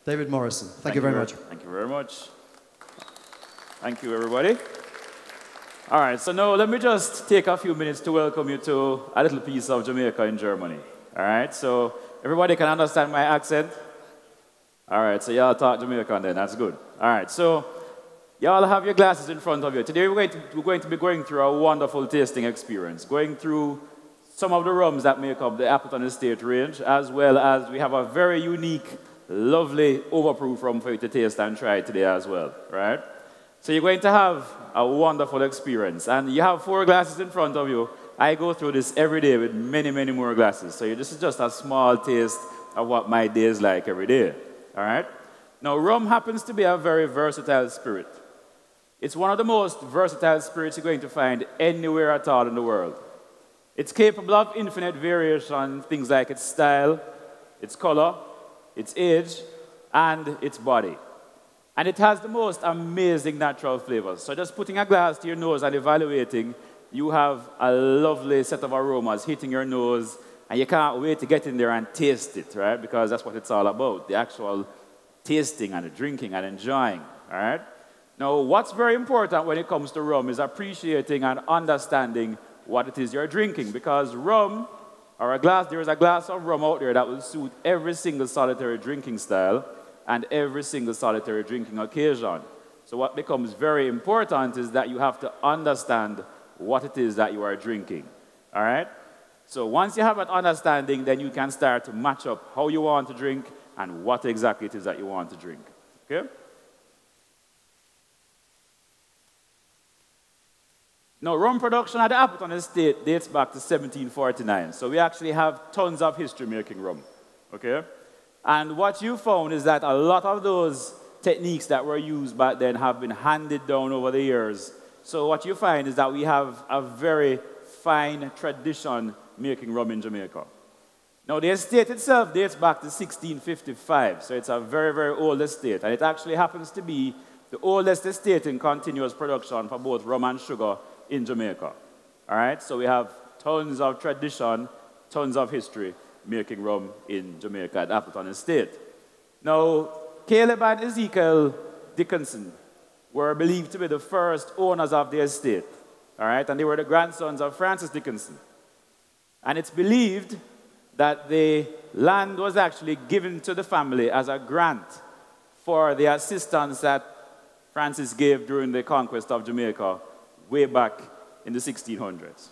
David Morrison. Thank you very much. Thank you very much. Thank you, everybody. All right, so now let me just take a few minutes to welcome you to a little piece of Jamaica in Germany. All right, so everybody can understand my accent? All right, so y'all talk Jamaican then, that's good. All right, so y'all have your glasses in front of you. Today we're going to be going through a wonderful tasting experience, going through some of the rums that make up the Appleton Estate range, as well as we have a very unique, lovely overproof rum for you to taste and try today as well, right? So you're going to have a wonderful experience. And you have 4 glasses in front of you. I go through this every day with many, many more glasses. So this is just a small taste of what my day is like every day, all right? Now, rum happens to be a very versatile spirit. It's one of the most versatile spirits you're going to find anywhere at all in the world. It's capable of infinite variation, things like its style, its color, its age, and its body. And it has the most amazing natural flavors. So just putting a glass to your nose and evaluating, you have a lovely set of aromas hitting your nose, and you can't wait to get in there and taste it, right? Because that's what it's all about, the actual tasting and the drinking and enjoying, all right? Now, what's very important when it comes to rum is appreciating and understanding what it is you're drinking, because rum, or there is a glass of rum out there that will suit every single solitary drinking style and every single solitary drinking occasion. So what becomes very important is that you have to understand what it is that you are drinking, all right? So once you have that understanding, then you can start to match up how you want to drink and what exactly it is that you want to drink, okay? Now, rum production at the Appleton Estate dates back to 1749. So we actually have tons of history making rum, okay? And what you found is that a lot of those techniques that were used back then have been handed down over the years. So what you find is that we have a very fine tradition making rum in Jamaica. Now, the estate itself dates back to 1655. So it's a very, very old estate. And it actually happens to be the oldest estate in continuous production for both rum and sugar in Jamaica. All right? So we have tons of tradition, tons of history making rum in Jamaica at Appleton Estate. Now, Caleb and Ezekiel Dickinson were believed to be the first owners of the estate, all right? And they were the grandsons of Francis Dickinson. And it's believed that the land was actually given to the family as a grant for the assistance that Francis gave during the conquest of Jamaica way back in the 1600s.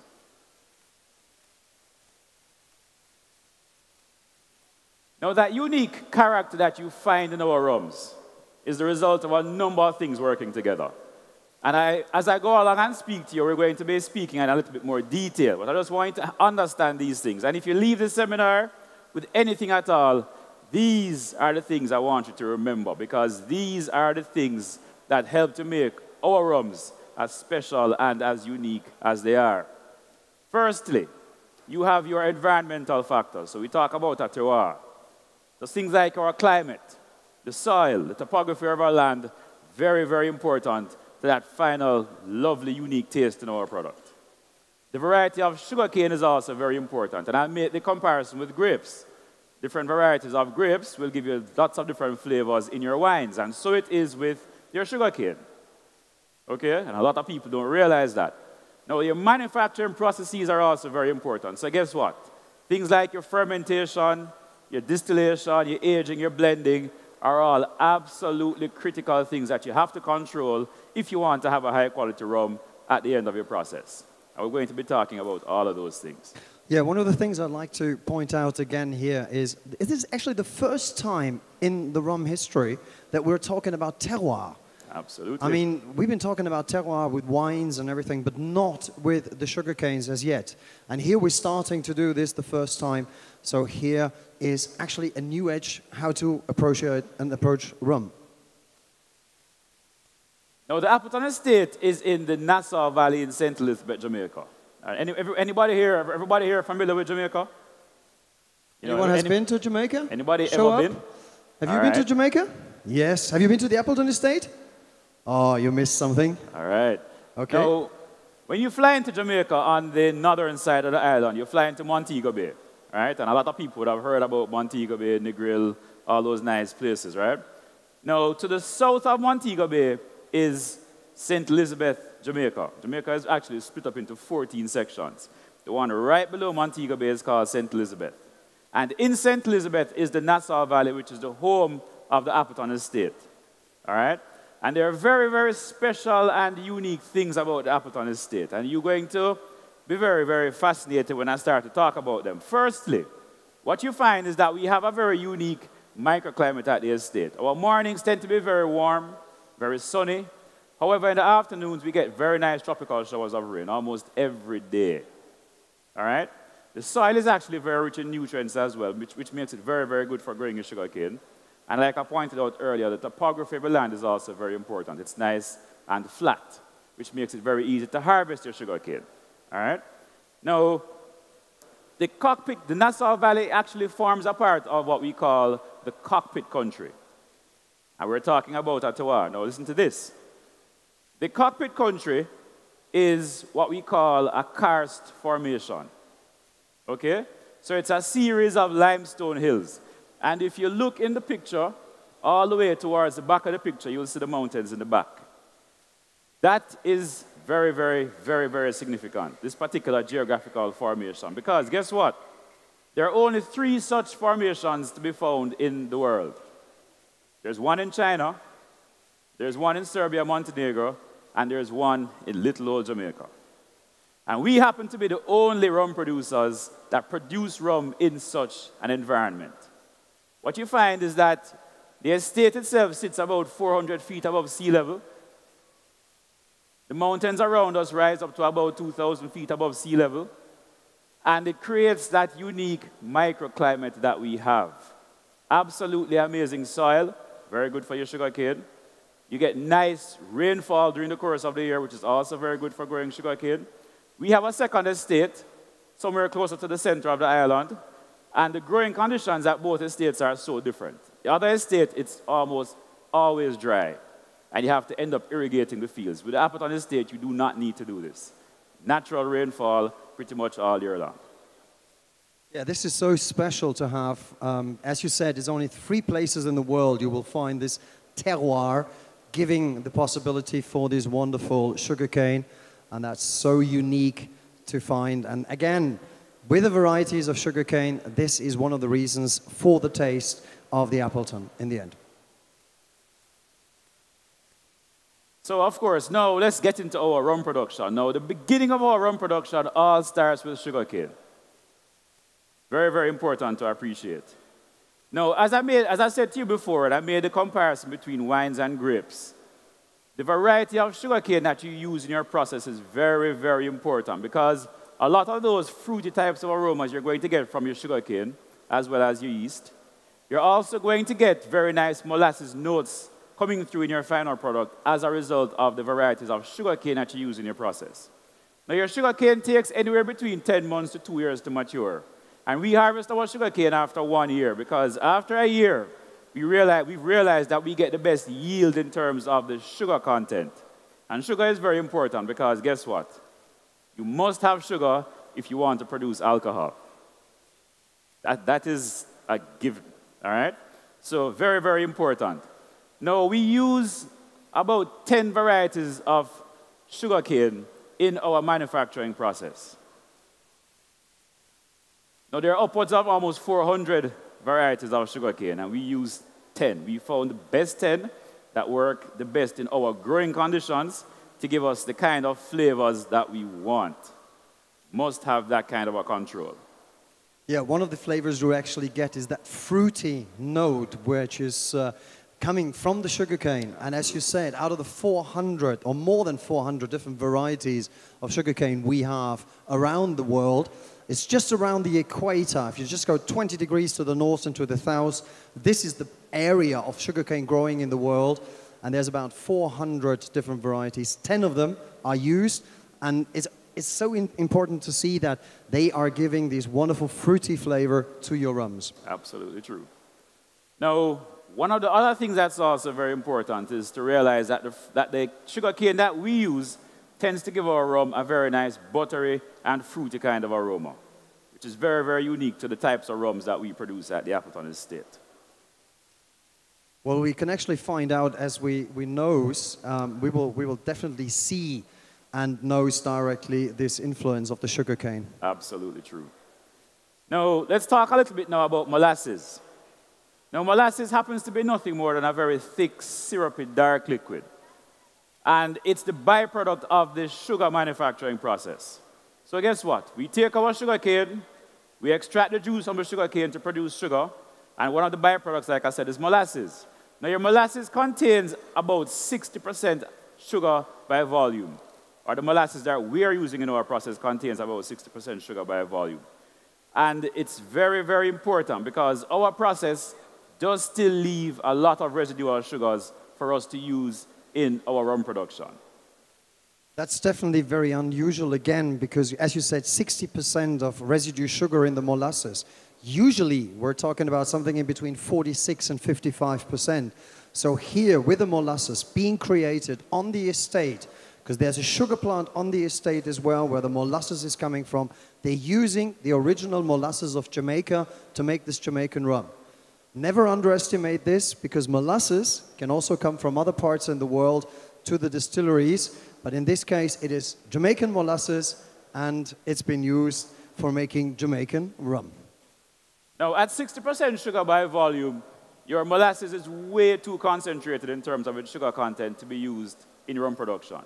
Now, that unique character that you find in our rums is the result of a number of things working together. And as I go along and speak to you, we're going to be speaking in a little bit more detail, but I just want you to understand these things. And if you leave the seminar with anything at all, these are the things I want you to remember, because these are the things that help to make our rums as special and as unique as they are. Firstly, you have your environmental factors. So we talk about a terroir. Those things like our climate, the soil, the topography of our land, very, very important to that final, lovely, unique taste in our product. The variety of sugarcane is also very important, and I'll make the comparison with grapes. Different varieties of grapes will give you lots of different flavors in your wines, and so it is with your sugarcane. Okay? And a lot of people don't realize that. Now, your manufacturing processes are also very important. So guess what? Things like your fermentation, your distillation, your aging, your blending are all absolutely critical things that you have to control if you want to have a high-quality rum at the end of your process. And we're going to be talking about all of those things. Yeah, one of the things I'd like to point out again here is it is actually the first time in the rum history that we're talking about terroir. Absolutely. I mean, we've been talking about terroir with wines and everything, but not with the sugar canes as yet. And here we're starting to do this the first time. So here is actually a new edge how to approach rum. Now, the Appleton Estate is in the Nassau Valley in St. Elizabeth, Jamaica. Everybody here familiar with Jamaica? Anyone has been to Jamaica? Anybody ever been? Have you been to Jamaica? Yes. Have you been to the Appleton Estate? Oh, you missed something. All right. Okay. Now, when you fly into Jamaica on the northern side of the island, you fly into Montego Bay, right? And a lot of people would have heard about Montego Bay, Negril, all those nice places, right? Now, to the south of Montego Bay is St. Elizabeth, Jamaica. Jamaica is actually split up into 14 sections. The one right below Montego Bay is called St. Elizabeth. And in St. Elizabeth is the Nassau Valley, which is the home of the Appleton Estate. All right? And there are very, very special and unique things about the Appleton Estate. And you're going to be very, very fascinated when I start to talk about them. Firstly, what you find is that we have a very unique microclimate at the estate. Our mornings tend to be very warm, very sunny. However, in the afternoons, we get very nice tropical showers of rain almost every day. All right? The soil is actually very rich in nutrients as well, which makes it very, very good for growing your sugarcane. And like I pointed out earlier, the topography of the land is also very important. It's nice and flat, which makes it very easy to harvest your sugarcane. All right? Now, the Nassau Valley actually forms a part of what we call the cockpit country. And we're talking about Ottawa. Now, listen to this. The cockpit country is what we call a karst formation. Okay? So it's a series of limestone hills. And if you look in the picture, all the way towards the back of the picture, you'll see the mountains in the back. That is very, very, very, very significant, this particular geographical formation. Because guess what? There are only 3 such formations to be found in the world. There's one in China, there's one in Serbia, Montenegro, and there's one in little old Jamaica. And we happen to be the only rum producers that produce rum in such an environment. What you find is that the estate itself sits about 400 feet above sea level. The mountains around us rise up to about 2,000 feet above sea level. And it creates that unique microclimate that we have. Absolutely amazing soil, very good for your sugarcane. You get nice rainfall during the course of the year, which is also very good for growing sugarcane. We have a second estate, somewhere closer to the center of the island, and the growing conditions at both estates are so different. The other estate, it's almost always dry, and you have to end up irrigating the fields. With the Appleton Estate, you do not need to do this. Natural rainfall pretty much all year long. Yeah, this is so special to have. As you said, there's only 3 places in the world you will find this terroir, giving the possibility for this wonderful sugarcane, and that's so unique to find. And again, with the varieties of sugarcane, this is one of the reasons for the taste of the Appleton in the end. So, of course, now let's get into our rum production. Now, the beginning of our rum production all starts with sugarcane. Very, very important to appreciate. Now, as I said to you before, and I made a comparison between wines and grapes, the variety of sugarcane that you use in your process is very, very important because a lot of those fruity types of aromas you're going to get from your sugarcane, as well as your yeast. You're also going to get very nice molasses notes coming through in your final product as a result of the varieties of sugarcane that you use in your process. Now, your sugarcane takes anywhere between 10 months to 2 years to mature. And we harvest our sugarcane after 1 year because after a year, we've realized that we get the best yield in terms of the sugar content. And sugar is very important because guess what? You must have sugar if you want to produce alcohol. That is a given, all right? So very, very important. Now, we use about 10 varieties of sugarcane in our manufacturing process. Now, there are upwards of almost 400 varieties of sugarcane, and we use 10. We found the best 10 that work the best in our growing conditions to give us the kind of flavors that we want. Must have that kind of a control. Yeah, one of the flavors you actually get is that fruity note, which is coming from the sugarcane. And as you said, out of the 400 or more than 400 different varieties of sugarcane we have around the world, it's just around the equator. If you just go 20 degrees to the north and to the south, this is the area of sugarcane growing in the world. And there's about 400 different varieties. 10 of them are used. And it's so important to see that they are giving this wonderful fruity flavor to your rums. Absolutely true. Now, one of the other things that's also very important is to realize that the sugarcane that we use tends to give our rum a very nice buttery and fruity kind of aroma, which is very, very unique to the types of rums that we produce at the Appleton Estate. Well, we can actually find out as we nose, we will definitely see and nose directly this influence of the sugarcane. Absolutely true. Now, let's talk a little bit now about molasses. Now, molasses happens to be nothing more than a very thick, syrupy, dark liquid. And it's the byproduct of the sugar manufacturing process. So guess what? We take our sugarcane, we extract the juice from the sugarcane to produce sugar, and one of the byproducts, like I said, is molasses. Now, your molasses contains about 60% sugar by volume, or the molasses that we are using in our process contains about 60% sugar by volume. And it's very, very important because our process does still leave a lot of residual sugars for us to use in our rum production. That's definitely very unusual again because, as you said, 60% of residue sugar in the molasses. Usually, we're talking about something in between 46 and 55%. So here, with the molasses being created on the estate, because there's a sugar plant on the estate as well where the molasses is coming from, they're using the original molasses of Jamaica to make this Jamaican rum. Never underestimate this because molasses can also come from other parts in the world to the distilleries, but in this case it is Jamaican molasses and it's been used for making Jamaican rum. Now at 60% sugar by volume, your molasses is way too concentrated in terms of its sugar content to be used in rum production.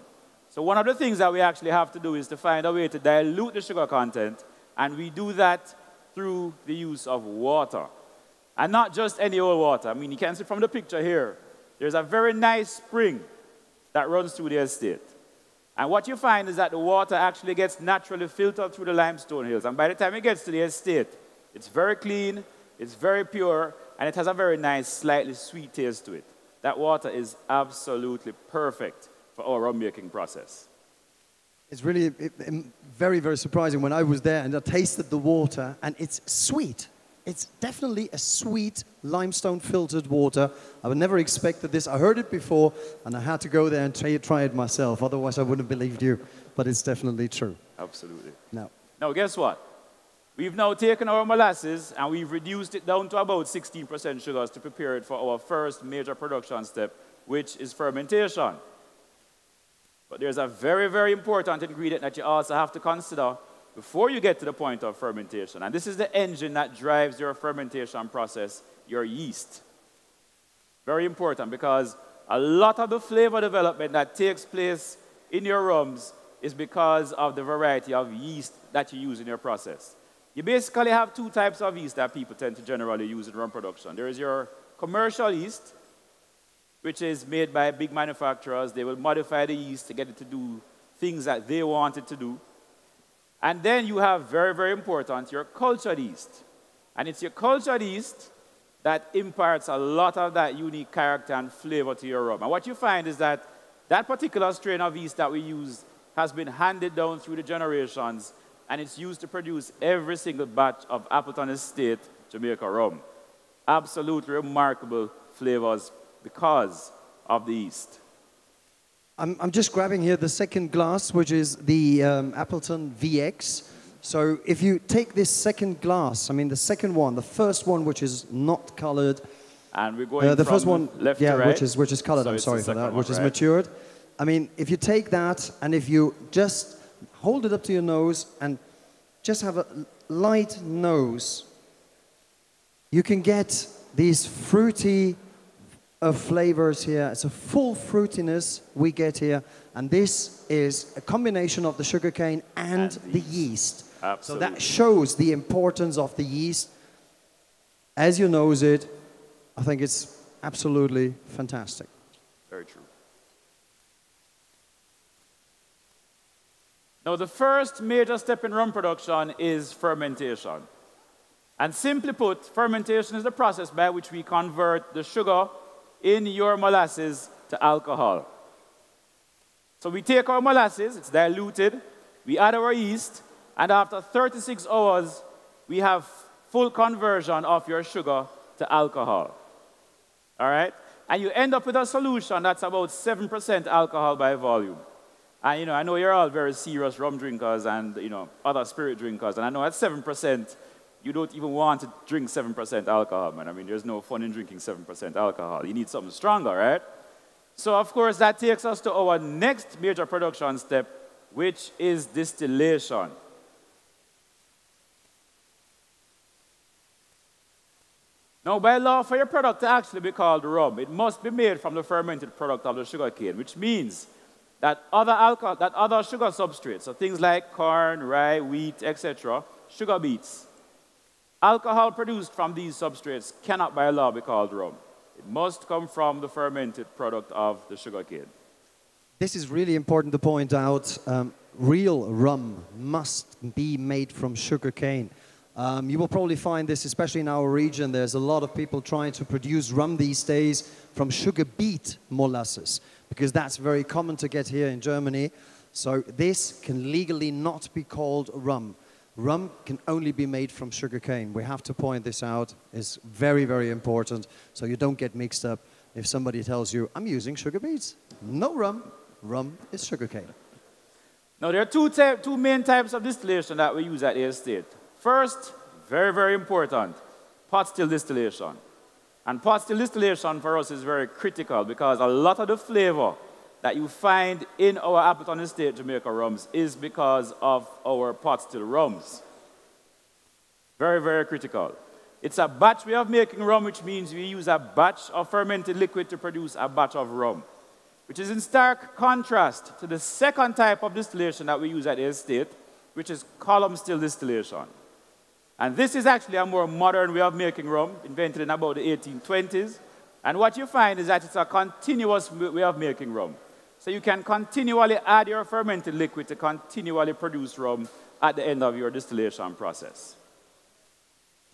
So one of the things that we actually have to do is to find a way to dilute the sugar content, and we do that through the use of water. And not just any old water. I mean, you can see from the picture here, there's a very nice spring that runs through the estate. And what you find is that the water actually gets naturally filtered through the limestone hills. And by the time it gets to the estate, it's very clean, it's very pure, and it has a very nice, slightly sweet taste to it. That water is absolutely perfect for our rum making process. It's really very, very surprising when I was there and I tasted the water and it's sweet. It's definitely a sweet limestone filtered water. I would never expected this. I heard it before and I had to go there and try it myself. Otherwise I wouldn't have believed you, but it's definitely true. Absolutely. Now guess what? We've now taken our molasses and we've reduced it down to about 16% sugars to prepare it for our first major production step, which is fermentation. But there's a very, very important ingredient that you also have to consider before you get to the point of fermentation. And this is the engine that drives your fermentation process, your yeast. Very important because a lot of the flavor development that takes place in your rums is because of the variety of yeast that you use in your process. You basically have two types of yeast that people tend to generally use in rum production. There is your commercial yeast, which is made by big manufacturers. They will modify the yeast to get it to do things that they want it to do. And then you have, very, very important, your cultured yeast. And it's your cultured yeast that imparts a lot of that unique character and flavor to your rum. And what you find is that that particular strain of yeast that we use has been handed down through the generations, and it's used to produce every single batch of Appleton Estate Jamaica rum. Absolutely remarkable flavors because of the yeast. I'm just grabbing here the second glass, which is the Appleton VX. So if you take this second glass, I mean the second one, the first one which is not colored, and we're going the from first one, left to right, which is colored. so I'm sorry for that, which is right? matured. I mean, if you take that and if you just hold it up to your nose and just have a light nose, you can get these fruity flavors here. It's a full fruitiness we get here, and this is a combination of the sugarcane and the yeast. Absolutely. So that shows the importance of the yeast. As you nose it, I think it's absolutely fantastic. Very true. Now, the first major step in rum production is fermentation. And simply put, fermentation is the process by which we convert the sugar in your molasses to alcohol. So we take our molasses, it's diluted, we add our yeast, and after 36 hours, we have full conversion of your sugar to alcohol. All right? And you end up with a solution that's about 7% alcohol by volume. And I know you're all very serious rum drinkers and other spirit drinkers, and I know at 7%, you don't even want to drink 7% alcohol, man. I mean, there's no fun in drinking 7% alcohol. You need something stronger, right? So, of course, that takes us to our next major production step, which is distillation. Now, by law, for your product to actually be called rum, it must be made from the fermented product of the sugarcane, which means that other sugar substrates, so things like corn, rye, wheat, etc., sugar beets, alcohol produced from these substrates cannot by law be called rum. It must come from the fermented product of the sugarcane. This is really important to point out. Real rum must be made from sugarcane. You will probably find this, especially in our region, there's a lot of people trying to produce rum these days from sugar beet molasses, because that's very common to get here in Germany. So this can legally not be called rum. Rum can only be made from sugarcane. We have to point this out. It's very, very important, so you don't get mixed up if somebody tells you, I'm using sugar beets. No rum. Rum is sugarcane. Now, there are two main types of distillation that we use at the estate. First, very, very important, pot still distillation. And pot still distillation for us is very critical because a lot of the flavor that you find in our Appleton Estate Jamaica rums is because of our pot still rums. Very, very critical. It's a batch way of making rum, which means we use a batch of fermented liquid to produce a batch of rum, which is in stark contrast to the second type of distillation that we use at the estate, which is column still distillation. And this is actually a more modern way of making rum, invented in about the 1820s. And what you find is that it's a continuous way of making rum. So you can continually add your fermented liquid to continually produce rum at the end of your distillation process.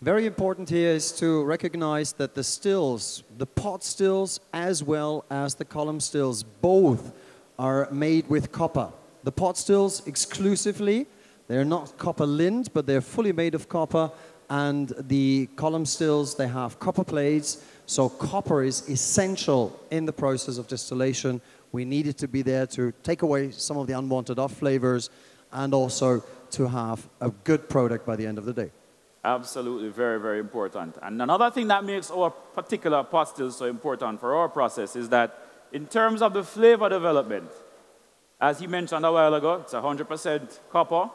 Very important here is to recognize that the stills, the pot stills as well as the column stills, both are made with copper. The pot stills exclusively, they're not copper linned, but they're fully made of copper, and the column stills, they have copper plates, so copper is essential in the process of distillation. We need it to be there to take away some of the unwanted off flavors and also to have a good product by the end of the day. Absolutely, very, very important. And another thing that makes our particular pot still so important for our process is that in terms of the flavor development, as he mentioned a while ago, it's 100% copper,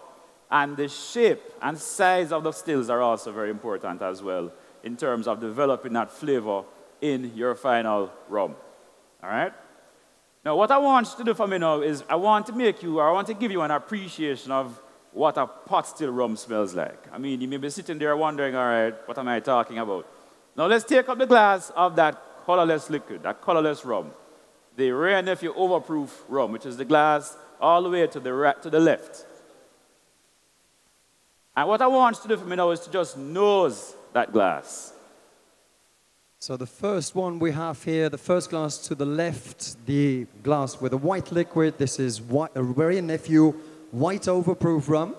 and the shape and size of the stills are also very important as well in terms of developing that flavor in your final rum. All right? Now, what I want you to do for me now is I want to give you an appreciation of what a pot still rum smells like. I mean, you may be sitting there wondering, all right, what am I talking about? Now, let's take up the glass of that colorless liquid, that colorless rum, the Rare Nephew Overproof rum, which is the glass all the way to the left. And what I want you to do for me now is to just nose that glass. So the first one we have here, the first glass to the left, the glass with a white liquid. This is a Rare Nephew White Overproof rum.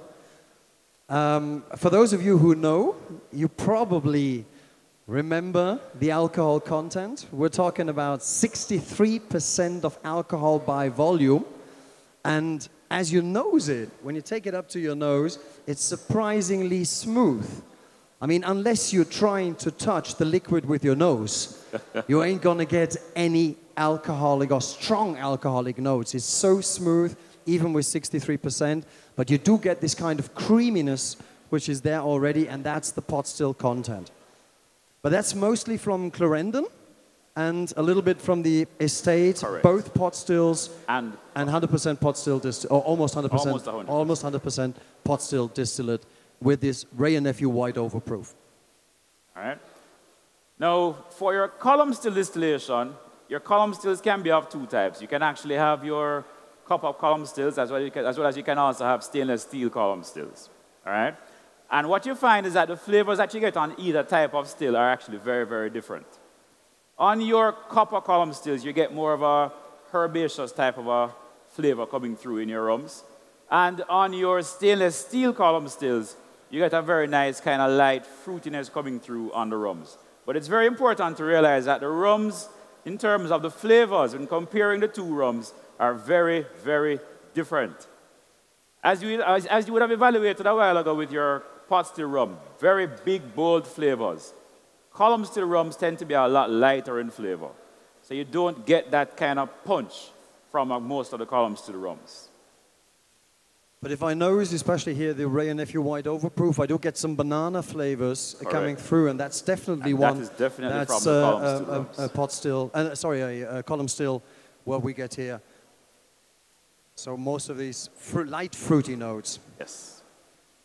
For those of you who know, you probably remember the alcohol content. We're talking about 63% of alcohol by volume. And as you nose it, when you take it up to your nose, it's surprisingly smooth. I mean, unless you're trying to touch the liquid with your nose, you ain't gonna get any alcoholic or strong alcoholic notes. It's so smooth, even with 63%, but you do get this kind of creaminess, which is there already, and that's the pot still content. But that's mostly from Clarendon, and a little bit from the estate. Correct. Both pot stills and 100% pot still or almost 100%, almost 100% pot still distillate with this Rare Nephew White Overproof. All right. Now, for your column still distillation, your column stills can be of two types. You can actually have your cup of column stills as well as you can also have stainless steel column stills. All right. And what you find is that the flavors that you get on either type of still are actually very, very different. On your copper column stills, you get more of a herbaceous type of a flavor coming through in your rums. And on your stainless steel column stills, you get a very nice kind of light fruitiness coming through on the rums. But it's very important to realize that the rums, in terms of the flavors, when comparing the two rums, are very, very different. As you would have evaluated a while ago with your pot still rum. Very big, bold flavors. Column still rums tend to be a lot lighter in flavor. So you don't get that kind of punch from most of the column still rums. But if I nose, especially here, the Ray and Nephew White Overproof, I do get some banana flavors coming through, and that's definitely one. That is definitely that's from the column still rums. A pot still, a column still, what we get here. So most of these light fruity notes. Yes.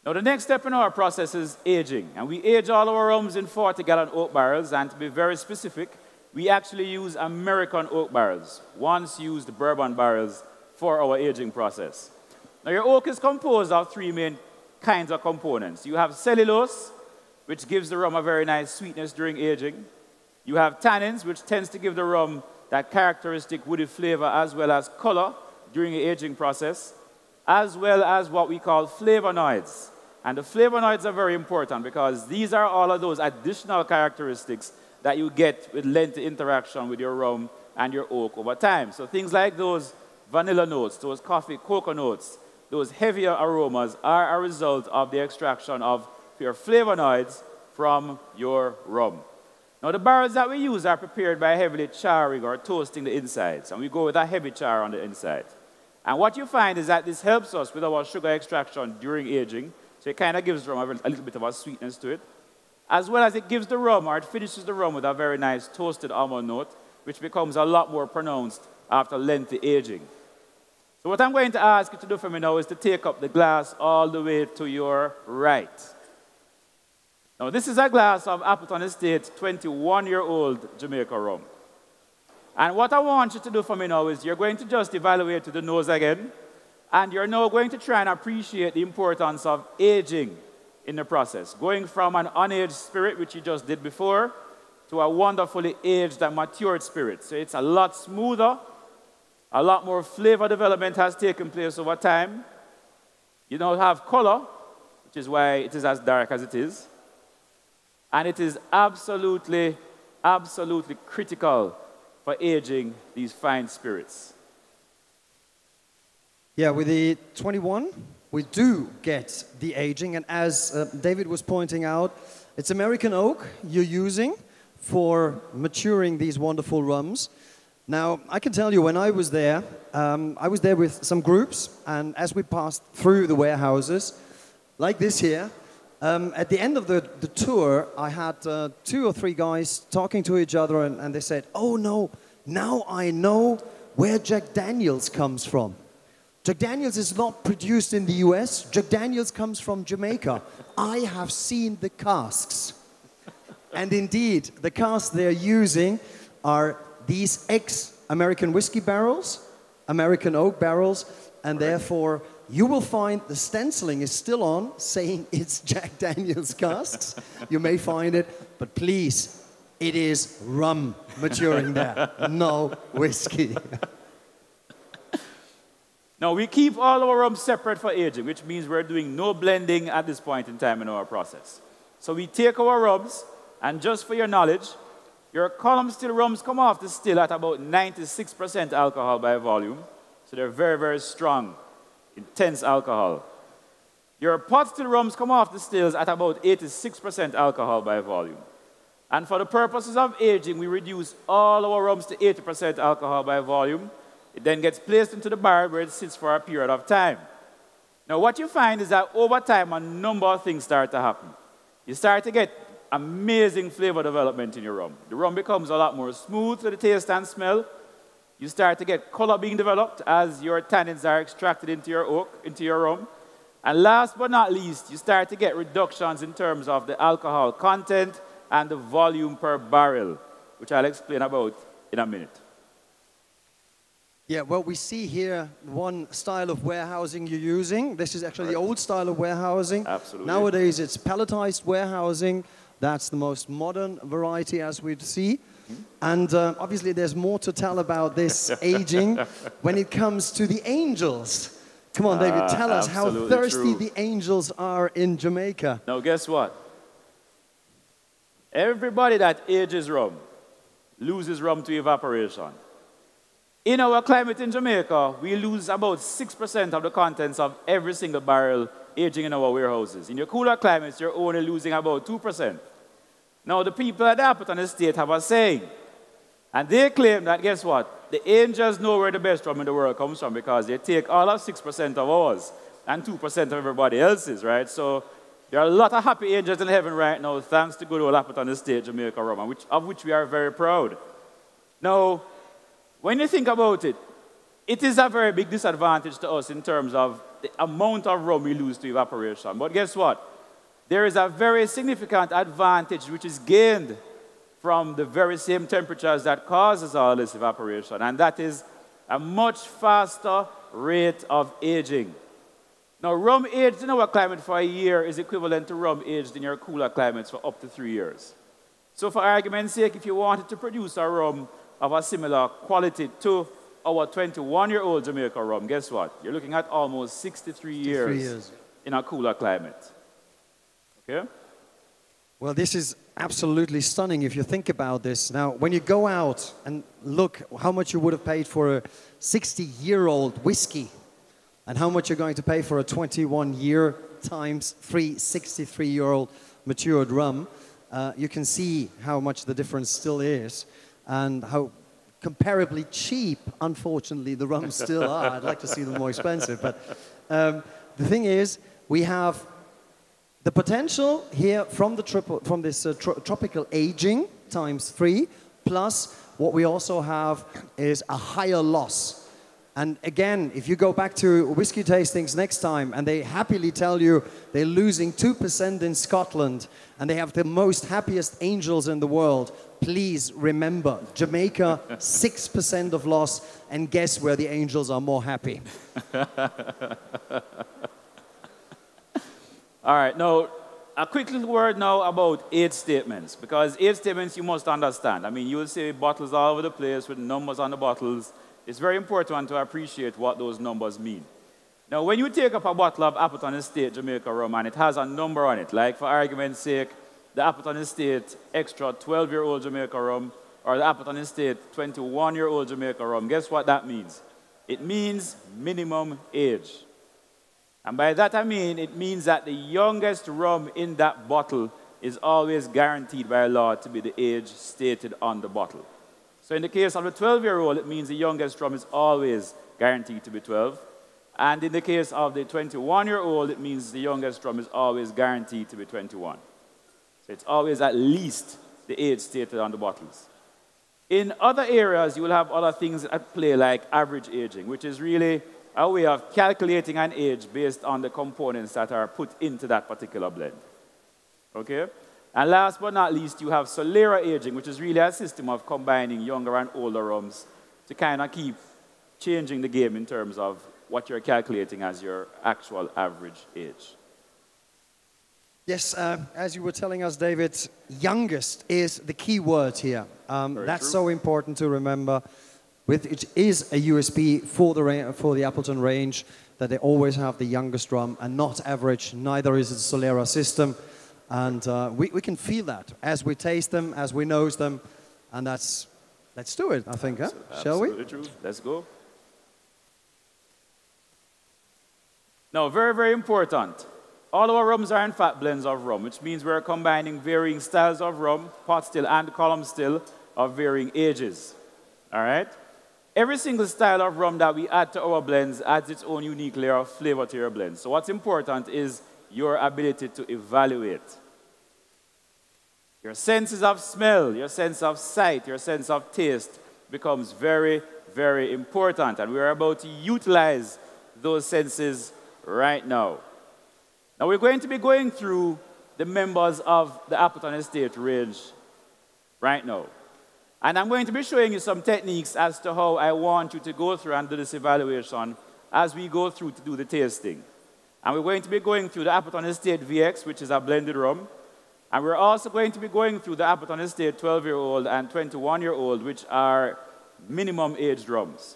Now the next step in our process is aging, and we age all our rums in 40-gallon oak barrels, and to be very specific, we actually use American oak barrels, once used bourbon barrels for our aging process. Now your oak is composed of three main kinds of components. You have cellulose, which gives the rum a very nice sweetness during aging. You have tannins, which tends to give the rum that characteristic woody flavor as well as color during the aging process, as well as what we call flavonoids. And the flavonoids are very important because these are all of those additional characteristics that you get with lengthy interaction with your rum and your oak over time. So things like those vanilla notes, those coffee, cocoa notes, those heavier aromas are a result of the extraction of your flavonoids from your rum. Now the barrels that we use are prepared by heavily charring or toasting the insides, and we go with a heavy char on the inside. And what you find is that this helps us with our sugar extraction during aging, so it kind of gives the rum a little bit of a sweetness to it, as well as it gives the rum, or it finishes the rum with a very nice toasted almond note, which becomes a lot more pronounced after lengthy aging. So what I'm going to ask you to do for me now is to take up the glass all the way to your right. Now this is a glass of Appleton Estate 21-year-old Jamaica rum. And what I want you to do for me now is you're going to just evaluate to the nose again, and you're now going to try and appreciate the importance of aging in the process, going from an unaged spirit, which you just did before, to a wonderfully aged and matured spirit. So it's a lot smoother, a lot more flavor development has taken place over time. You now have color, which is why it is as dark as it is. And it is absolutely, absolutely critical for aging these fine spirits. Yeah, with the 21, we do get the aging. And as David was pointing out, it's American oak you're using for maturing these wonderful rums. Now, I can tell you, when I was there with some groups, and as we passed through the warehouses, like this here, at the end of the tour, I had 2 or 3 guys talking to each other, and they said, "Oh no, now I know where Jack Daniels comes from. Jack Daniels is not produced in the US, Jack Daniels comes from Jamaica. I have seen the casks." And indeed, the casks they're using are these ex-American whiskey barrels, American oak barrels, and therefore you will find the stenciling is still on, saying it's Jack Daniels casks. You may find it, but please, it is rum maturing there, no whiskey. Now, we keep all our rum separate for aging, which means we're doing no blending at this point in time in our process. So we take our rums, and just for your knowledge, your column still rums come off the still at about 96% alcohol by volume. So they're very, very strong, intense alcohol. Your pot still rums come off the stills at about 86% alcohol by volume. And for the purposes of aging, we reduce all our rums to 80% alcohol by volume. It then gets placed into the barrel where it sits for a period of time. Now what you find is that over time, a number of things start to happen. You start to get amazing flavor development in your rum. The rum becomes a lot more smooth to the taste and smell. You start to get color being developed as your tannins are extracted into your oak, into your rum. And last but not least, you start to get reductions in terms of the alcohol content and the volume per barrel, which I'll explain about in a minute. Yeah, well, we see here one style of warehousing you're using. This is actually the old style of warehousing. Absolutely. Nowadays, it's palletized warehousing. That's the most modern variety, as we'd see. And obviously, there's more to tell about this aging when it comes to the angels. Come on, David, tell us how thirsty the angels are in Jamaica. Now, guess what? Everybody that ages rum loses rum to evaporation. In our climate in Jamaica, we lose about 6% of the contents of every single barrel aging in our warehouses. In your cooler climates, you're only losing about 2%. Now, the people at the Appleton Estate have a saying, and they claim that, guess what? The angels know where the best rum in the world comes from because they take all of 6% of ours and 2% of everybody else's, right? So there are a lot of happy angels in heaven right now, thanks to good old Appleton Estate Jamaica rum, of which we are very proud. Now, when you think about it, it is a very big disadvantage to us in terms of the amount of rum we lose to evaporation. But guess what? There is a very significant advantage which is gained from the very same temperatures that causes all this evaporation, and that is a much faster rate of aging. Now, rum aged in our climate for a year is equivalent to rum aged in your cooler climates for up to 3 years. So for argument's sake, if you wanted to produce a rum of a similar quality to our 21-year-old Jamaica rum, guess what? You're looking at almost 63 years in a cooler climate. Okay? Well, this is absolutely stunning if you think about this. Now, when you go out and look how much you would have paid for a 60-year-old whiskey and how much you're going to pay for a 21-year times 3 63-year-old matured rum, you can see how much the difference still is and how comparably cheap, unfortunately, the rums still are. I'd like to see them more expensive. But the thing is, we have the potential here from this tropical aging times 3, plus what we also have is a higher loss. And again, if you go back to whiskey tastings next time and they happily tell you they're losing 2% in Scotland and they have the most happiest angels in the world, please remember, Jamaica, 6% of loss, and guess where the angels are more happy. All right, now, a quick little word now about age statements, because age statements you must understand. I mean, you will see bottles all over the place with numbers on the bottles. It's very important to appreciate what those numbers mean. Now, when you take up a bottle of Appleton Estate Jamaica rum and it has a number on it, like for argument's sake, the Appleton Estate Extra 12-year-old Jamaica rum or the Appleton Estate 21-year-old Jamaica rum, guess what that means? It means minimum age. And by that I mean, it means that the youngest rum in that bottle is always guaranteed by law to be the age stated on the bottle. So in the case of the 12-year-old, it means the youngest rum is always guaranteed to be 12. And in the case of the 21-year-old, it means the youngest rum is always guaranteed to be 21. So it's always at least the age stated on the bottles. In other areas, you will have other things at play like average aging, which is really a way of calculating an age based on the components that are put into that particular blend. Okay? And last but not least, you have Solera aging, which is really a system of combining younger and older rums to kind of keep changing the game in terms of what you're calculating as your actual average age. Yes, as you were telling us, David, youngest is the key word here. That's true. So important to remember. It is a USP for the Appleton range that they always have the youngest rum and not average. Neither is the Solera system. And we can feel that as we taste them, as we nose them. And let's do it, I think, huh? Shall we? Absolutely true. Let's go. Now, very, very important. All our rums are in fact blends of rum, which means we're combining varying styles of rum, pot still and column still, of varying ages. All right? Every single style of rum that we add to our blends adds its own unique layer of flavor to your blend. So what's important is your ability to evaluate. Your senses of smell, your sense of sight, your sense of taste becomes very, very important. And we're about to utilize those senses right now. Now we're going to be going through the members of the Appleton Estate range right now. And I'm going to be showing you some techniques as to how I want you to go through and do this evaluation as we go through to do the tasting. And we're going to be going through the Appleton Estate VX, which is a blended rum. And we're also going to be going through the Appleton Estate 12-year-old and 21-year-old, which are minimum aged rums.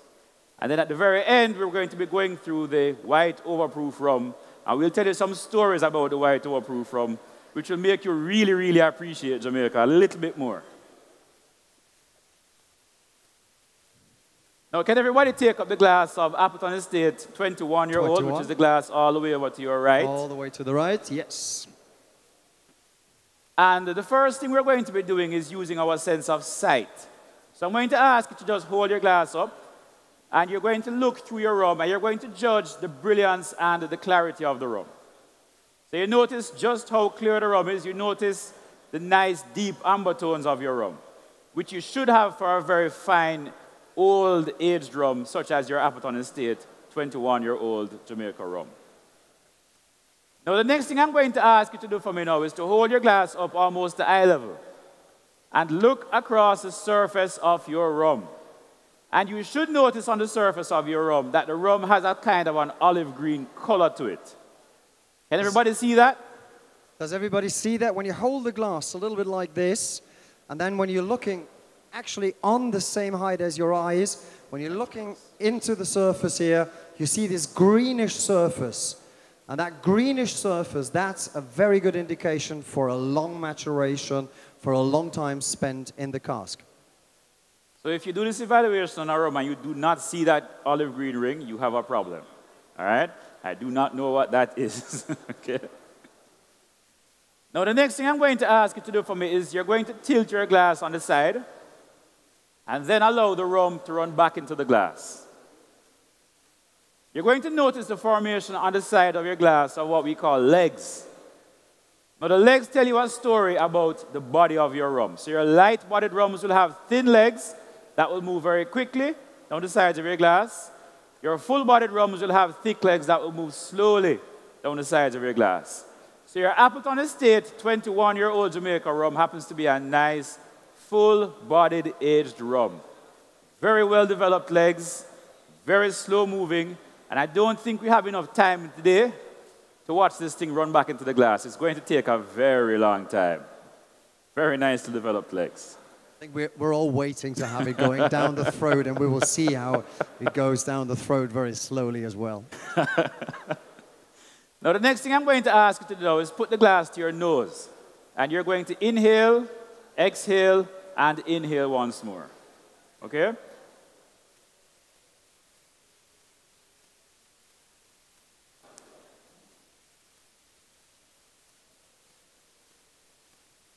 And then at the very end, we're going to be going through the white overproof rum. And we'll tell you some stories about the white overproof rum, which will make you really, really appreciate Jamaica a little bit more. Now, can everybody take up the glass of Appleton Estate 21-year-old, which is the glass all the way over to your right? All the way to the right, yes. And the first thing we're going to be doing is using our sense of sight. So I'm going to ask you to just hold your glass up, and you're going to look through your rum, and you're going to judge the brilliance and the clarity of the rum. So you notice just how clear the rum is. You notice the nice, deep amber tones of your rum, which you should have for a very fine, old aged rum, such as your Appleton Estate 21-year-old Jamaica rum. Now, the next thing I'm going to ask you to do for me now is to hold your glass up almost to eye level and look across the surface of your rum. And you should notice on the surface of your rum that the rum has a kind of an olive green color to it. Can everybody see that? Does everybody see that? When you hold the glass a little bit like this, and then when you're looking actually on the same height as your eyes, when you're looking into the surface here, you see this greenish surface. And that greenish surface, that's a very good indication for a long maturation, for a long time spent in the cask. So if you do this evaluation on a rum and you do not see that olive green ring, you have a problem. All right? I do not know what that is. Okay? Now, the next thing I'm going to ask you to do for me is you're going to tilt your glass on the side and then allow the rum to run back into the glass. You're going to notice the formation on the side of your glass of what we call legs. Now, the legs tell you a story about the body of your rum. So your light-bodied rums will have thin legs that will move very quickly down the sides of your glass. Your full-bodied rums will have thick legs that will move slowly down the sides of your glass. So your Appleton Estate 21-year-old Jamaica rum happens to be a nice, full-bodied aged rum. Very well-developed legs, very slow-moving, and I don't think we have enough time today to watch this thing run back into the glass. It's going to take a very long time. Very nicely developed legs. I think we're all waiting to have it going down the throat, and we will see how it goes down the throat very slowly as well. Now, the next thing I'm going to ask you to do is put the glass to your nose. And you're going to inhale, exhale, and inhale once more. Okay?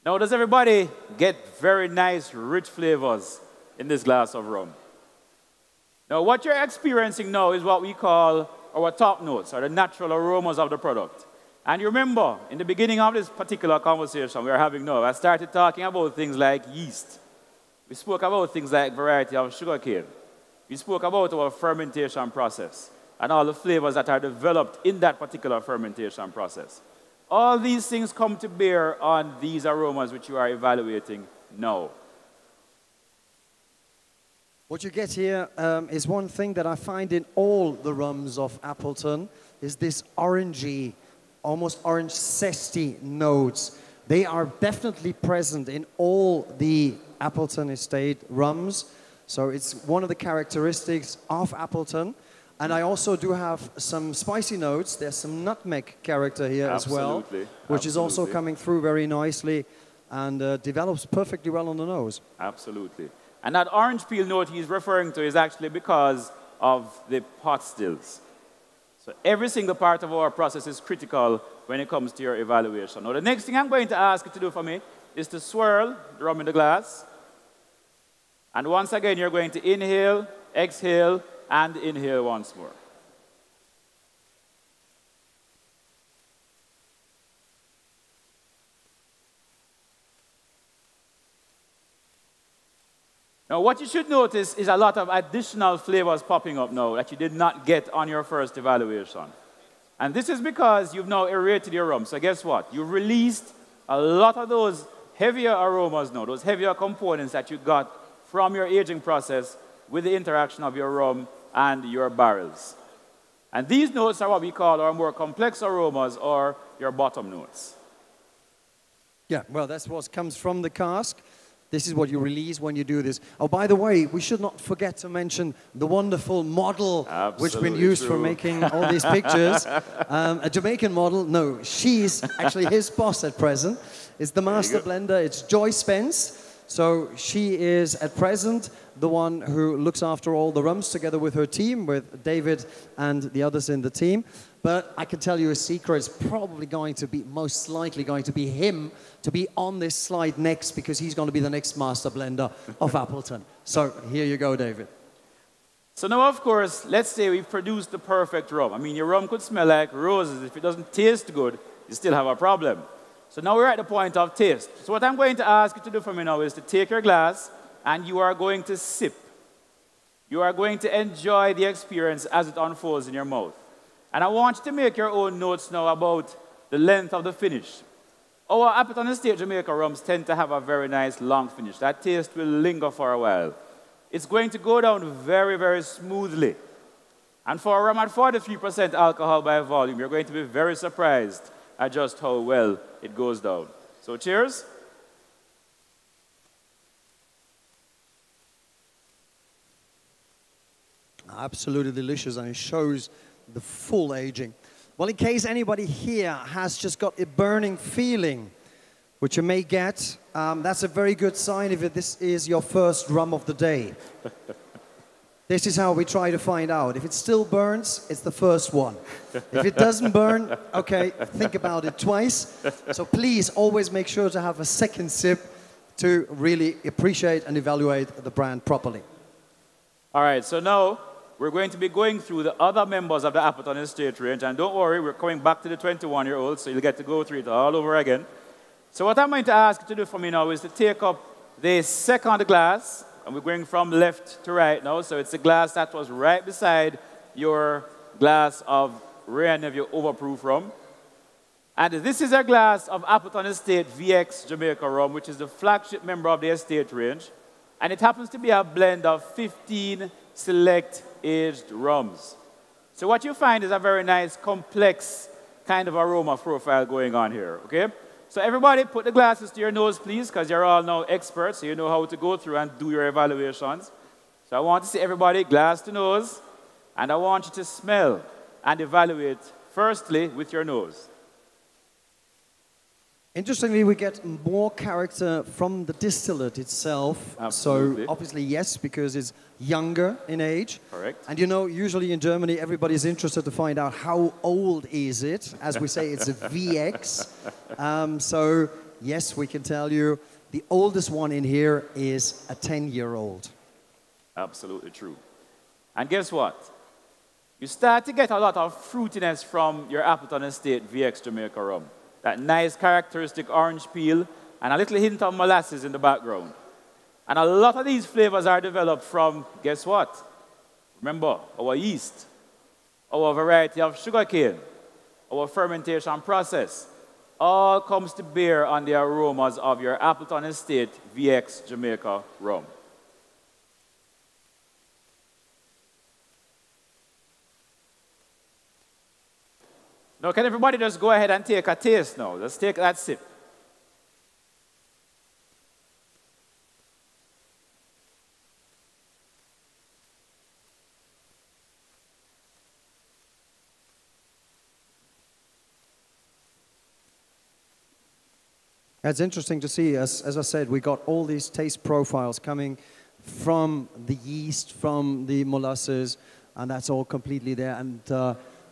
Now, does everybody get very nice, rich flavors in this glass of rum? Now, what you're experiencing now is what we call our top notes, or the natural aromas of the product. And you remember, in the beginning of this particular conversation we're having now, I started talking about things like yeast. We spoke about things like variety of sugarcane. We spoke about our fermentation process and all the flavors that are developed in that particular fermentation process. All these things come to bear on these aromas which you are evaluating now. What you get here is one thing that I find in all the rums of Appleton is this orangey, almost orange zesty notes. They are definitely present in all the Appleton Estate rums. So it's one of the characteristics of Appleton. And I also do have some spicy notes. There's some nutmeg character here as well, which is also coming through very nicely and develops perfectly well on the nose. Absolutely. And that orange peel note he's referring to is actually because of the pot stills. So every single part of our process is critical when it comes to your evaluation. Now, the next thing I'm going to ask you to do for me is to swirl the rum in the glass. And once again, you're going to inhale, exhale, and inhale once more. Now, what you should notice is a lot of additional flavors popping up now that you did not get on your first evaluation. And this is because you've now aerated your rum. So guess what? You've released a lot of those heavier aromas now, those heavier components that you got from your aging process with the interaction of your rum and your barrels. And these notes are what we call our more complex aromas, or your bottom notes. Yeah, well, that's what comes from the cask. This is what you release when you do this. Oh, by the way, we should not forget to mention the wonderful model which has been used for making all these pictures. A Jamaican model. No, she's actually his boss at present. It's the master blender. It's Joy Spence. So she is at present the one who looks after all the rums together with her team, with David and the others in the team. But I can tell you a secret, it's probably going to be, most likely going to be him to be on this slide next, because he's going to be the next master blender of Appleton. So here you go, David. So now, of course, let's say we've produced the perfect rum. I mean, your rum could smell like roses. If it doesn't taste good, you still have a problem. So now we're at the point of taste. So what I'm going to ask you to do for me now is to take your glass and you are going to sip. You are going to enjoy the experience as it unfolds in your mouth. And I want you to make your own notes now about the length of the finish. Our Appleton Estate Jamaica rums tend to have a very nice long finish. That taste will linger for a while. It's going to go down very, very smoothly. And for a rum at 43% alcohol by volume, you're going to be very surprised at just how well it goes down. So cheers. Absolutely delicious, and it shows the full aging. Well, in case anybody here has just got a burning feeling, which you may get, that's a very good sign if this is your first rum of the day. This is how we try to find out. If it still burns, it's the first one. If it doesn't burn, okay, think about it twice. So please always make sure to have a second sip to really appreciate and evaluate the brand properly. All right, so now we're going to be going through the other members of the Appleton Estate range. And don't worry, we're coming back to the 21-year-olds, so you'll get to go through it all over again. So what I'm going to ask you to do for me now is to take up the second glass. And we're going from left to right now, so it's the glass that was right beside your glass of Rare Neville Overproof rum. And this is a glass of Appleton Estate VX Jamaica rum, which is the flagship member of the estate range. And it happens to be a blend of 15 select aged rums. So what you find is a very nice, complex kind of aroma profile going on here, okay? So everybody put the glasses to your nose, please, because you're all now experts, so you know how to go through and do your evaluations. So I want to see everybody glass to nose, and I want you to smell and evaluate, firstly, with your nose. Interestingly, we get more character from the distillate itself. Absolutely. So obviously, yes, because it's younger in age. Correct. And you know, usually in Germany, everybody's interested to find out how old is it. As we say, it's a VX. So yes, we can tell you the oldest one in here is a 10-year-old. Absolutely true. And guess what? You start to get a lot of fruitiness from your Appleton Estate VX Jamaica rum. That nice characteristic orange peel and a little hint of molasses in the background. And a lot of these flavors are developed from, guess what? Remember, our yeast, our variety of sugarcane, our fermentation process, all comes to bear on the aromas of your Appleton Estate VX Jamaica rum. Now, can everybody just go ahead and take a taste now? Let's take that sip. It's interesting to see, as I said, we got all these taste profiles coming from the yeast, from the molasses, and that's all completely there. And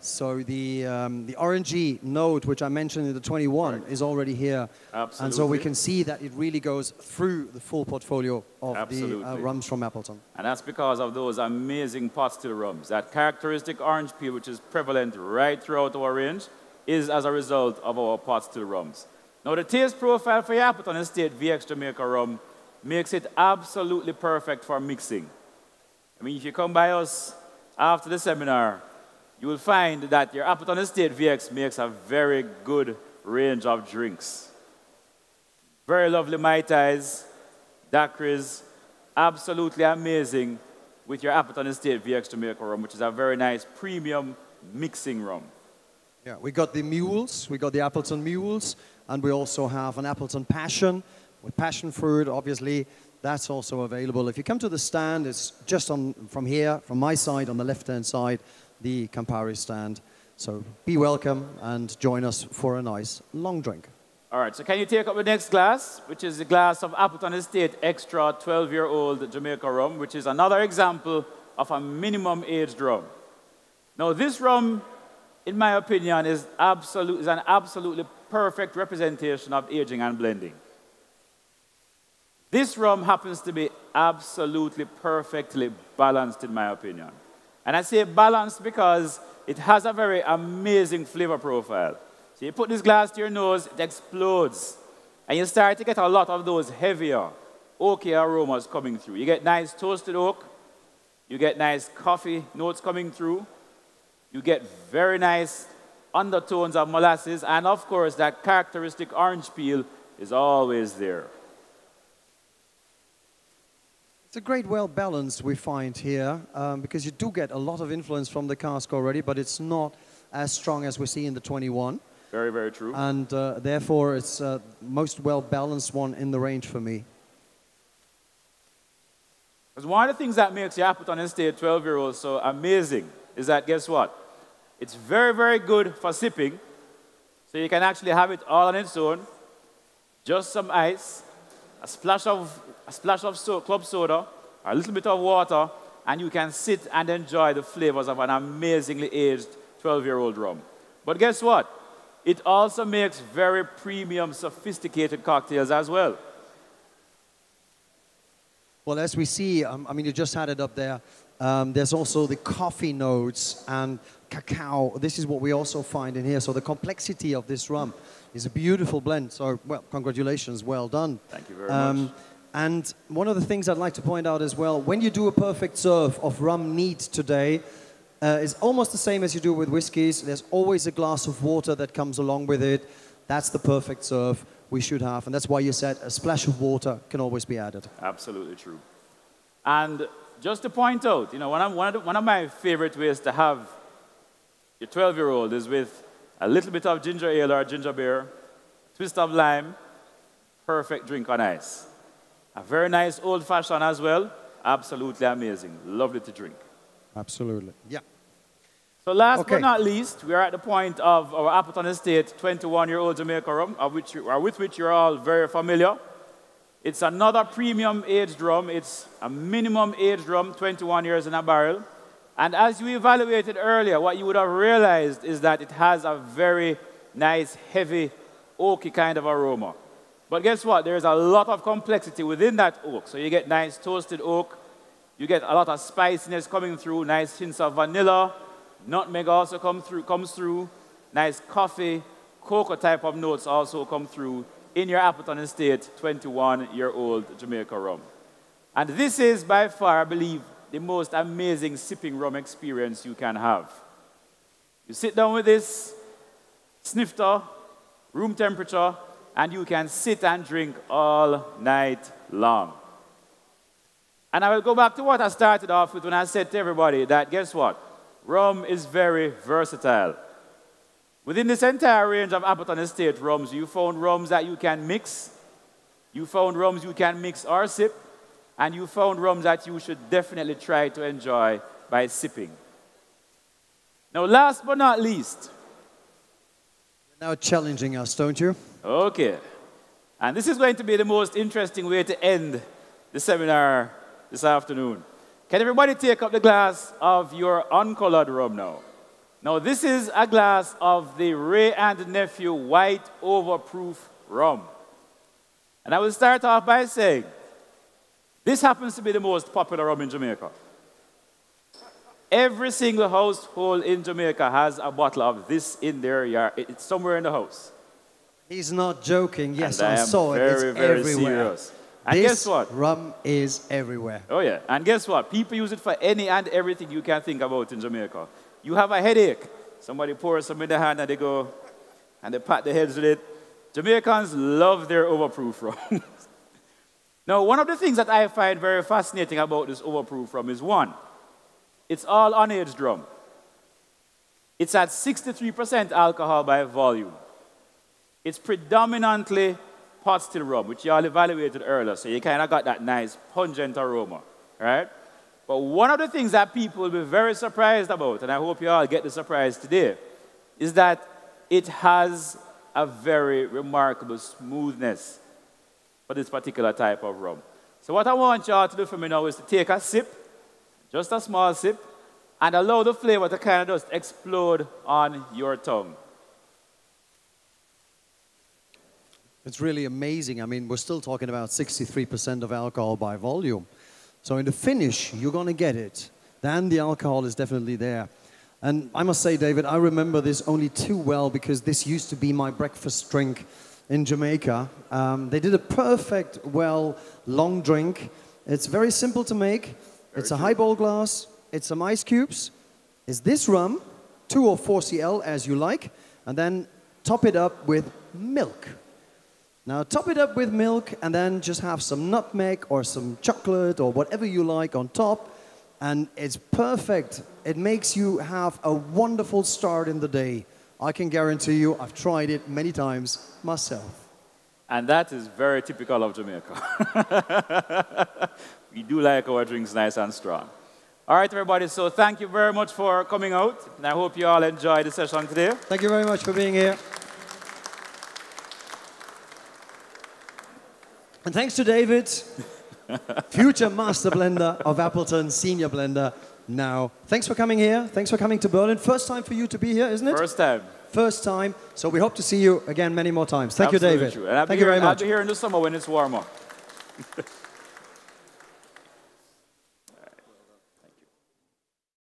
so the orangey note, which I mentioned in the 21, right, is already here. Absolutely. And so we can see that it really goes through the full portfolio of the rums from Appleton. And that's because of those amazing pot still rums. That characteristic orange peel, which is prevalent right throughout our range, is as a result of our pot still rums. Now, the taste profile for your Appleton Estate VX Jamaica rum makes it absolutely perfect for mixing. I mean, if you come by us after the seminar, you will find that your Appleton Estate VX makes a very good range of drinks. Very lovely Mai Tais, daiquiris, absolutely amazing with your Appleton Estate VX Jamaica rum, which is a very nice premium mixing rum. Yeah, we got the mules, we got the Appleton mules, and we also have an Appleton Passion with passion fruit, obviously. That's also available. If you come to the stand, it's just from here, from my side, on the left-hand side, the Campari stand. So be welcome and join us for a nice long drink. All right, so can you take up the next glass, which is the glass of Appleton Estate Extra 12-year-old Jamaica rum, which is another example of a minimum aged rum. Now, this rum, in my opinion, is an absolutely perfect representation of aging and blending. This rum happens to be absolutely perfectly balanced, in my opinion. And I say balanced because it has a very amazing flavor profile. So you put this glass to your nose, it explodes. And you start to get a lot of those heavier, oaky aromas coming through. You get nice toasted oak. You get nice coffee notes coming through. You get very nice undertones of molasses. And of course, that characteristic orange peel is always there. It's a great well balance we find here, because you do get a lot of influence from the cask already, but it's not as strong as we see in the 21. Very, very true. And therefore, it's most well-balanced one in the range for me. Because one of the things that makes the Appleton Estate 12-year-old so amazing is that, guess what? It's very, very good for sipping. So you can actually have it all on its own. Just some ice, a splash of club soda, a little bit of water, and you can sit and enjoy the flavors of an amazingly aged 12-year-old rum. But guess what? It also makes very premium, sophisticated cocktails as well. Well, as we see, I mean, you just had it up there. There's also the coffee notes and cacao. This is what we also find in here. So the complexity of this rum is a beautiful blend. So, well, congratulations. Well done. Thank you very much. And one of the things I'd like to point out as well, when you do a perfect serve of rum neat today, it's almost the same as you do with whiskeys. There's always a glass of water that comes along with it. That's the perfect serve we should have. And that's why you said a splash of water can always be added. Absolutely true. And just to point out, you know, one of my favorite ways to have your 12-year-old is with a little bit of ginger ale or ginger beer, twist of lime, perfect drink on ice. A very nice old-fashioned as well. Absolutely amazing. Lovely to drink. Absolutely. Yeah. So last but not least, we are at the point of our Appleton Estate 21-year-old Jamaica rum, with which you're all very familiar. It's another premium aged rum. It's a minimum aged rum, 21 years in a barrel. And as you evaluated earlier, what you would have realized is that it has a very nice, heavy, oaky kind of aroma. But guess what? There's a lot of complexity within that oak. So you get nice toasted oak. You get a lot of spiciness coming through, nice hints of vanilla. Nutmeg also comes through. Nice coffee, cocoa type of notes also come through in your Appleton Estate 21-year-old Jamaica rum. And this is by far, I believe, the most amazing sipping rum experience you can have. You sit down with this snifter, room temperature, and you can sit and drink all night long. And I will go back to what I started off with when I said to everybody that, guess what? Rum is very versatile. Within this entire range of Appleton Estate rums, you found rums that you can mix. You found rums you can mix or sip. And you found rums that you should definitely try to enjoy by sipping. Now, last but not least. You're now challenging us, don't you? Okay. And this is going to be the most interesting way to end the seminar this afternoon. Can everybody take up the glass of your uncolored rum now? Now, this is a glass of the Ray and Nephew White Overproof Rum. And I will start off by saying, this happens to be the most popular rum in Jamaica. Every single household in Jamaica has a bottle of this in their yard. It's somewhere in the house. He's not joking. Yes, and I saw it. It's very everywhere. Serious. And this guess what? Rum is everywhere. Oh, yeah. And guess what? People use it for any and everything you can think about in Jamaica. You have a headache. Somebody pours some in the hand and they go, and they pat their heads with it. Jamaicans love their overproof rum. Now, one of the things that I find very fascinating about this overproof rum is one, it's all unaged rum. It's at 63% alcohol by volume. It's predominantly pot still rum, which you all evaluated earlier, so you kind of got that nice pungent aroma, right? But one of the things that people will be very surprised about, and I hope you all get the surprise today, is that it has a very remarkable smoothness for this particular type of rum. So what I want y'all to do for me now is to take a sip, just a small sip, and allow the flavor to kind of just explode on your tongue. It's really amazing. I mean, we're still talking about 63% of alcohol by volume. So in the finish, you're going to get it. Then the alcohol is definitely there. And I must say, David, I remember this only too well because this used to be my breakfast drink in Jamaica. They did a perfect, long drink. It's very simple to make. It's a highball glass. It's some ice cubes. It's this rum, 2 or 4 cl as you like. And then top it up with milk. Now top it up with milk and then just have some nutmeg or some chocolate or whatever you like on top. And it's perfect. It makes you have a wonderful start in the day. I can guarantee you, I've tried it many times myself. And that is very typical of Jamaica. We do like our drinks nice and strong. All right, everybody, so thank you very much for coming out. And I hope you all enjoyed the session today. Thank you very much for being here. And thanks to David, future master blender of Appleton, senior blender now. Thanks for coming here. Thanks for coming to Berlin. First time for you to be here, isn't it? First time. First time. So we hope to see you again many more times. Thank Absolutely you, David. True. And Thank you very much. I'll be here in the summer when it's warmer.